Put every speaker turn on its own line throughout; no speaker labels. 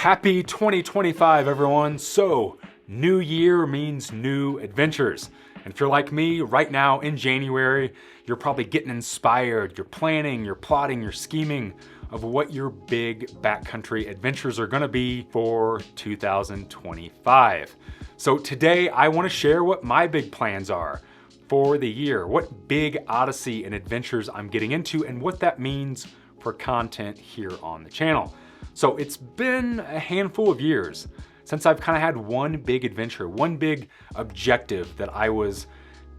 Happy 2025, everyone. So, new year means new adventures. And if you're like me, right now in January, you're probably getting inspired. You're planning, you're plotting, you're scheming of what your big backcountry adventures are gonna be for 2025. So today, I wanna share what my big plans are for the year, what big odyssey and adventures I'm getting into, and what that means for content here on the channel. So it's been a handful of years since I've kind of had one big adventure, one big objective that I was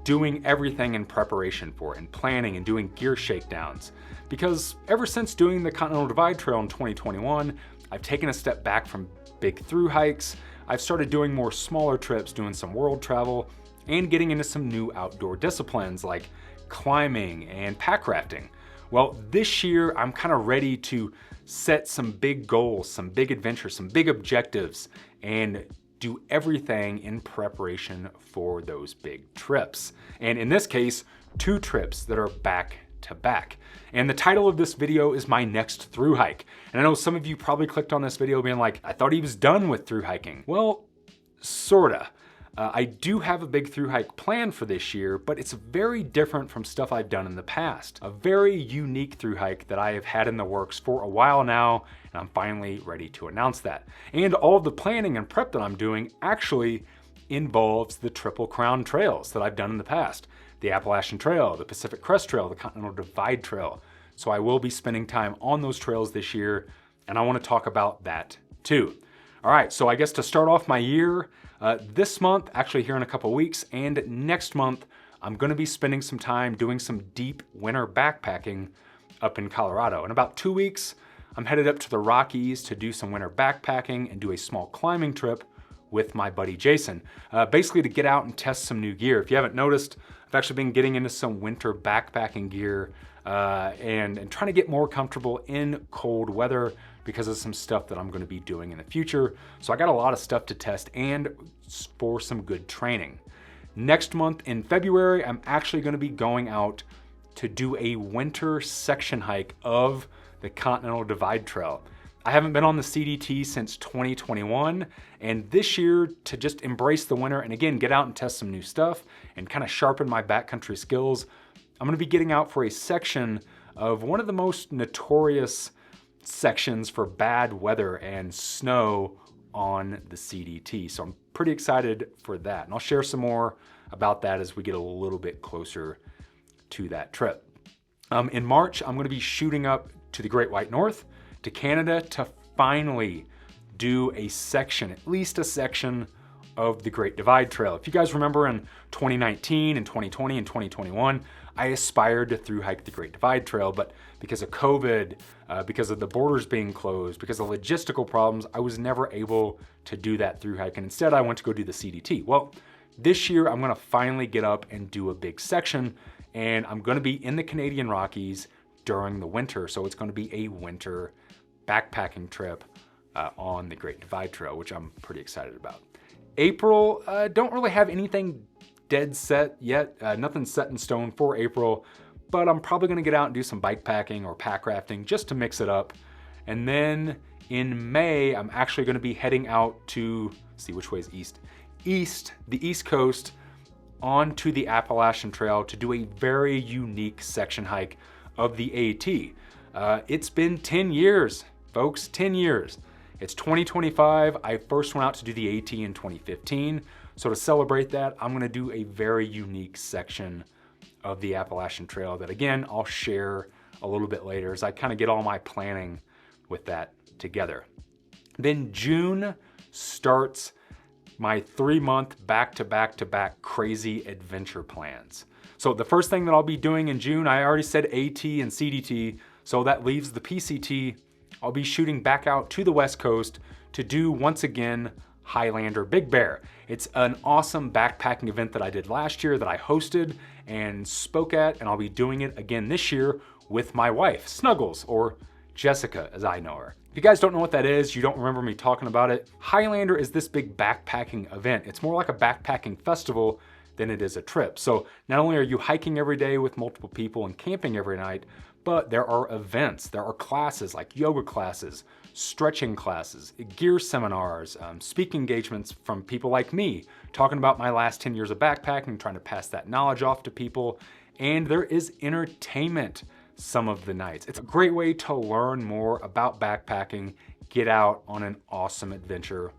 doing everything in preparation for and planning and doing gear shakedowns. Because ever since doing the Continental Divide Trail in 2021, I've taken a step back from big through hikes. I've started doing more smaller trips, doing some world travel, and getting into some new outdoor disciplines like climbing and pack rafting. Well, this year I'm kind of ready to set some big goals, some big adventures, some big objectives, and do everything in preparation for those big trips. And in this case, 2 trips that are back to back. And the title of this video is my next through hike. And I know some of you probably clicked on this video being like, I thought he was done with through hiking. Well, sorta. I do have a big through hike plan for this year, but it's very different from stuff I've done in the past. A very unique through hike that I have had in the works for a while now, and I'm finally ready to announce that. And all of the planning and prep that I'm doing actually involves the Triple Crown trails that I've done in the past. The Appalachian Trail, the Pacific Crest Trail, the Continental Divide Trail. So I will be spending time on those trails this year, and I want to talk about that too. All right, so I guess to start off my year, this month, actually here in a couple weeks, and next month, I'm gonna be spending some time doing some deep winter backpacking up in Colorado. In about 2 weeks, I'm headed up to the Rockies to do some winter backpacking and do a small climbing trip with my buddy Jason, basically to get out and test some new gear. If you haven't noticed, I've actually been getting into some winter backpacking gear and trying to get more comfortable in cold weather because of some stuff that I'm gonna be doing in the future. So I got a lot of stuff to test and for some good training. Next month in February, I'm actually gonna be going out to do a winter section hike of the Continental Divide Trail. I haven't been on the CDT since 2021, and this year, to just embrace the winter and again, get out and test some new stuff and kind of sharpen my backcountry skills, I'm gonna be getting out for a section of one of the most notorious sections for bad weather and snow on the CDT. So I'm pretty excited for that. And I'll share some more about that as we get a little bit closer to that trip. In March, I'm gonna be shooting up to the Great White North, to Canada, to finally do a section, at least a section of the Great Divide Trail. If you guys remember in 2019 and 2020 and 2021, I aspired to through hike the Great Divide Trail, but because of COVID, because of the borders being closed, because of logistical problems, I was never able to do that through hike. And instead I went to go do the CDT. Well, this year I'm gonna finally get up and do a big section, and I'm gonna be in the Canadian Rockies during the winter. So it's gonna be a winter backpacking trip on the Great Divide Trail, which I'm pretty excited about. April, don't really have anything dead set yet. Nothing set in stone for April, but I'm probably gonna get out and do some bike packing or pack rafting just to mix it up. And then in May, I'm actually gonna be heading out to, see which way is east? The East Coast onto the Appalachian Trail to do a very unique section hike of the AT. It's been 10 years, folks, 10 years. It's 2025. I first went out to do the AT in 2015. So to celebrate that, I'm gonna do a very unique section of the Appalachian Trail that again, I'll share a little bit later as I kind of get all my planning with that together. Then June starts my 3-month back-to-back-to-back crazy adventure plans. So the first thing that I'll be doing in June, I already said AT and CDT, so that leaves the PCT. I'll be shooting back out to the West Coast to do, once again, Highlander Big Bear. It's an awesome backpacking event that I did last year that I hosted and spoke at, and I'll be doing it again this year with my wife, Snuggles, or Jessica as I know her. If you guys don't know what that is, you don't remember me talking about it, Highlander is this big backpacking event. It's more like a backpacking festival than it is a trip. So not only are you hiking every day with multiple people and camping every night, but there are events, there are classes like yoga classes, stretching classes, gear seminars, speaking engagements from people like me, talking about my last 10 years of backpacking, trying to pass that knowledge off to people. And there is entertainment some of the nights. It's a great way to learn more about backpacking, get out on an awesome adventure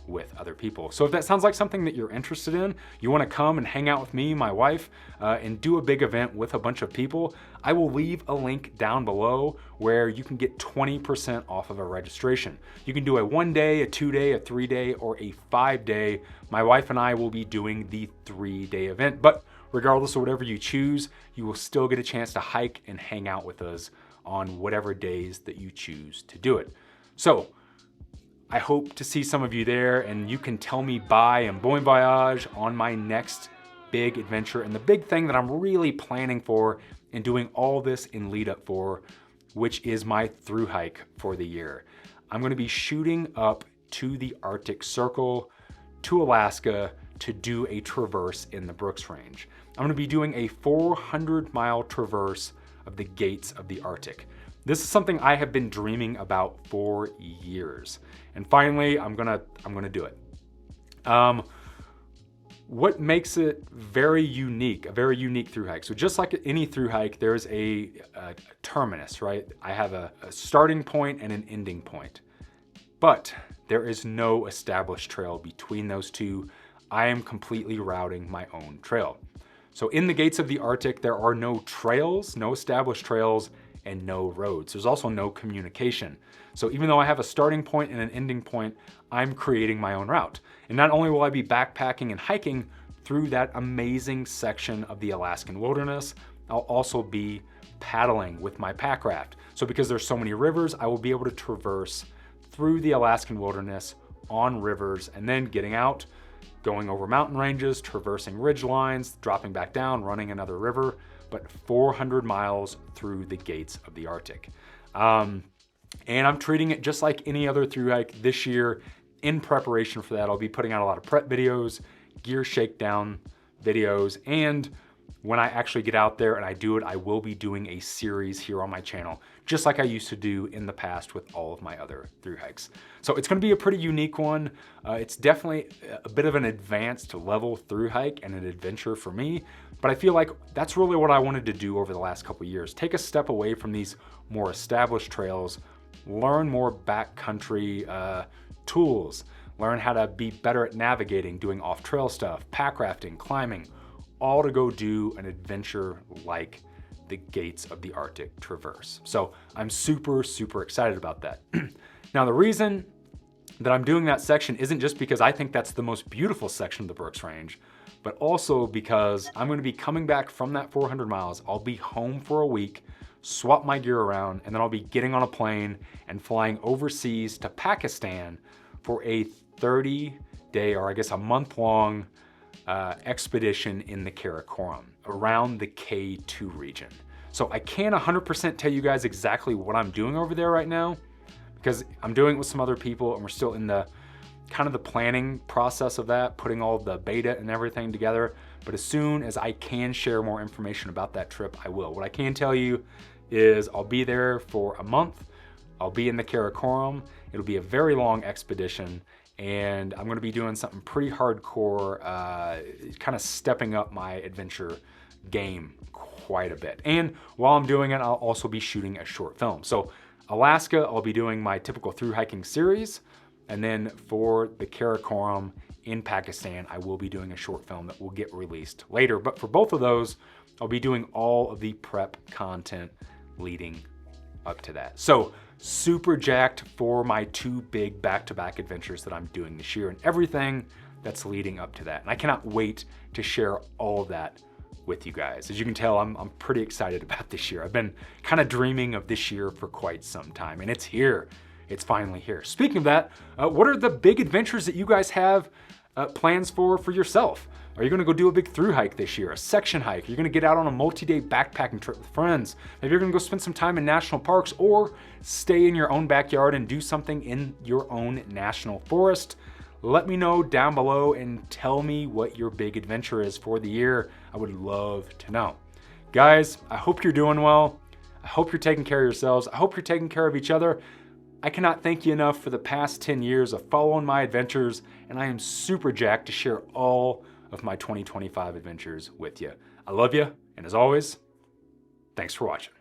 with other people. So if that sounds like something that you're interested in, you want to come and hang out with me, my wife, and do a big event with a bunch of people, I will leave a link down below where you can get 20% off of a registration. You can do a 1 day, a 2 day, a 3 day, or a 5 day. My wife and I will be doing the 3-day event, but regardless of whatever you choose, you will still get a chance to hike and hang out with us on whatever days that you choose to do it. So I hope to see some of you there, and you can tell me bye and bon voyage on my next big adventure. And the big thing that I'm really planning for and doing all this in lead up for, which is my through hike for the year. I'm gonna be shooting up to the Arctic Circle, to Alaska, to do a traverse in the Brooks Range. I'm gonna be doing a 400-mile traverse of the gates of the Arctic. This is something I have been dreaming about for years. And finally, I'm gonna do it. What makes it very unique, a very unique through hike? So just like any through hike, there's a terminus, right? I have a starting point and an ending point. But there is no established trail between those two. I am completely routing my own trail. So in the gates of the Arctic, there are no trails, no established trails, and no roads. There's also no communication. So even though I have a starting point and an ending point, I'm creating my own route. And not only will I be backpacking and hiking through that amazing section of the Alaskan wilderness, I'll also be paddling with my pack raft. So because there's so many rivers, I will be able to traverse through the Alaskan wilderness on rivers and then getting out, going over mountain ranges, traversing ridge lines, dropping back down, running another river, but 400 miles through the gates of the Arctic. And I'm treating it just like any other through hike this year. In preparation for that, I'll be putting out a lot of prep videos, gear shakedown videos, and when I actually get out there and I do it, I will be doing a series here on my channel, just like I used to do in the past with all of my other through hikes. So it's gonna be a pretty unique one. It's definitely a bit of an advanced level through hike and an adventure for me, but I feel like that's really what I wanted to do over the last couple of years. Take a step away from these more established trails, learn more backcountry tools, learn how to be better at navigating, doing off-trail stuff, pack rafting, climbing, all to go do an adventure like the gates of the Arctic traverse. So I'm super, super excited about that. Now, the reason that I'm doing that section isn't just because I think that's the most beautiful section of the Brooks Range, but also because I'm gonna be coming back from that 400 miles. I'll be home for a week, swap my gear around, and then I'll be getting on a plane and flying overseas to Pakistan for a 30-day, or I guess a month-long expedition in the Karakoram around the K2 region. So I can't 100% tell you guys exactly what I'm doing over there right now because I'm doing it with some other people and we're still in the kind of the planning process of that, putting all the beta and everything together. But as soon as I can share more information about that trip, I will. What I can tell you is I'll be there for a month. I'll be in the Karakoram. It'll be a very long expedition, and I'm gonna be doing something pretty hardcore, kind of stepping up my adventure game quite a bit. And while I'm doing it, I'll also be shooting a short film. So Alaska, I'll be doing my typical through hiking series. And then for the Karakoram in Pakistan, I will be doing a short film that will get released later. But for both of those, I'll be doing all of the prep content leading up to that. So super jacked for my 2 big back-to-back adventures that I'm doing this year and everything that's leading up to that. And I cannot wait to share all of that with you guys. As you can tell, I'm pretty excited about this year. I've been kind of dreaming of this year for quite some time, and it's here. It's finally here. Speaking of that, what are the big adventures that you guys have plans for yourself? Are you gonna go do a big through hike this year, a section hike? Are you gonna get out on a multi-day backpacking trip with friends? Maybe you're gonna go spend some time in national parks or stay in your own backyard and do something in your own national forest. Let me know down below and tell me what your big adventure is for the year. I would love to know. Guys, I hope you're doing well. I hope you're taking care of yourselves. I hope you're taking care of each other. I cannot thank you enough for the past 10 years of following my adventures, and I am super jacked to share all of my 2025 adventures with you. I love you, and as always, thanks for watching.